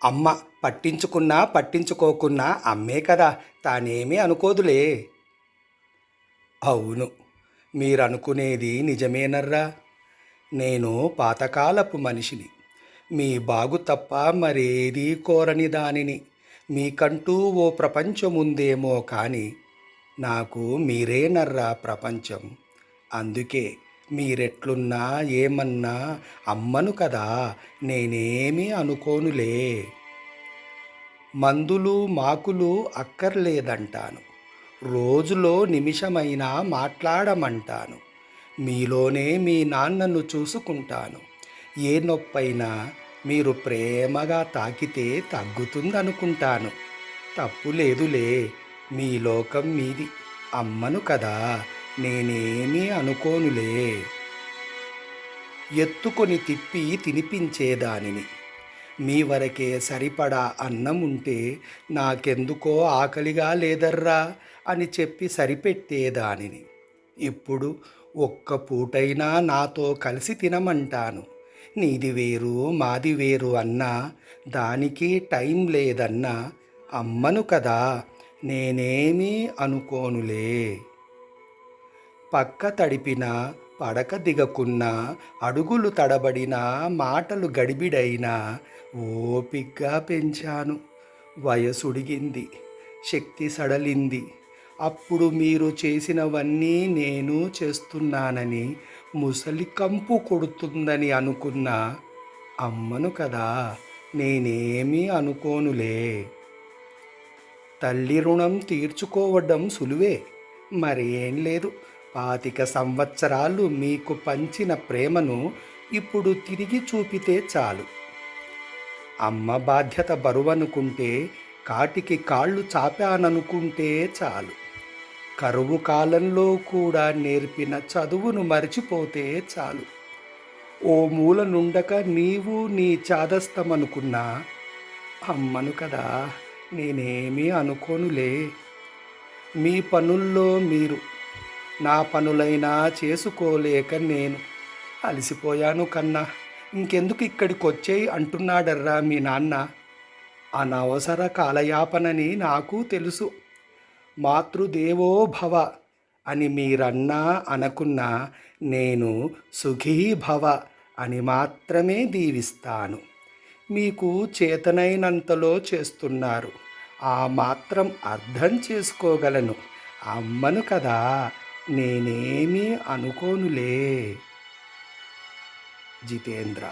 అమ్మ పట్టించుకున్నా పట్టించుకోకున్నా అమ్మే కదా, తానేమీ అనుకోదులే. అవును, మీరనుకునేది నిజమేనర్రా. నేను పాతకాలపు మనిషిని, మీ బాగు తప్ప మరేదీ కోరని దానిని. మీకంటూ ఓ ప్రపంచముందేమో కానీ నాకు మీరేనర్రా ప్రపంచం. అందుకే మీరెట్లున్నా ఏమన్నా అమ్మను కదా, నేనేమీ అనుకోనులే. మందులు మాకులు అక్కర్లేదంటాను, రోజులో నిమిషమైనా మాట్లాడమంటాను. మీలోనే మీ నాన్నను చూసుకుంటాను. ఏ నొప్పైనా మీరు ప్రేమగా తాకితే తగ్గుతుందనుకుంటాను. తప్పు లేదులే, మీ లోకం మీది. అమ్మను కదా, నేనేమీ అనుకోనులే. ఎత్తుకొని తిప్పి తినిపించేదానిని. మీ వరకే సరిపడా అన్నం ఉంటే నాకెందుకో ఆకలిగా లేదర్రా అని చెప్పి సరిపెట్టేదానిని. ఇప్పుడు ఒక్క పూటైనా నాతో కలిసి తినమంటాను. నీది వేరు మాది వేరు అన్నా, దానికి టైం లేదన్నా, అమ్మను కదా, నేనేమీ అనుకోనులే. పక్క తడిపినా పడక దిగకున్నా, అడుగులు తడబడినా మాటలు గడిబిడైనా ఓపిగ్గా పెంచాను. వయసుడిగింది, శక్తి సడలింది. అప్పుడు మీరు చేసినవన్నీ నేను చేస్తున్నానని, ముసలి కంపు కొడుతుందని అనుకున్నా. అమ్మను కదా, నేనేమీ అనుకోనులే. తల్లి రుణం తీర్చుకోవడం సులువే, మరేం లేదు. 25 సంవత్సరాలు మీకు పంచిన ప్రేమను ఇప్పుడు తిరిగి చూపితే చాలు. అమ్మ బాధ్యత బరువనుకుంటే, కాటికి కాళ్ళు చాపాననుకుంటే చాలు. కరువు కాలంలో కూడా నేర్పిన చదువును మరిచిపోతే చాలు. ఓ మూల నుండక నీవు నీ చాదస్తమనుకున్నా, అమ్మను కదా, నేనేమీ అనుకోనులే. మీ పనుల్లో మీరు, నా పనులైనా చేసుకోలేక నేను అలసిపోయాను కన్నా. ఇంకెందుకు ఇక్కడికొచ్చేయి అంటున్నాడర్రా మీ నాన్న. అనవసర కాలయాపనని నాకు తెలుసు. మాతృదేవో భవ అని మీరన్నా అనకున్నా, నేను సుఖీభవ అని మాత్రమే దీవిస్తాను. మీకు చేతనైనంతలో చేస్తున్నారు, ఆ మాత్రం అర్థం చేసుకోగలను. అమ్మను కదా, నేనేమీ అనుకోనులే. జితేంద్ర.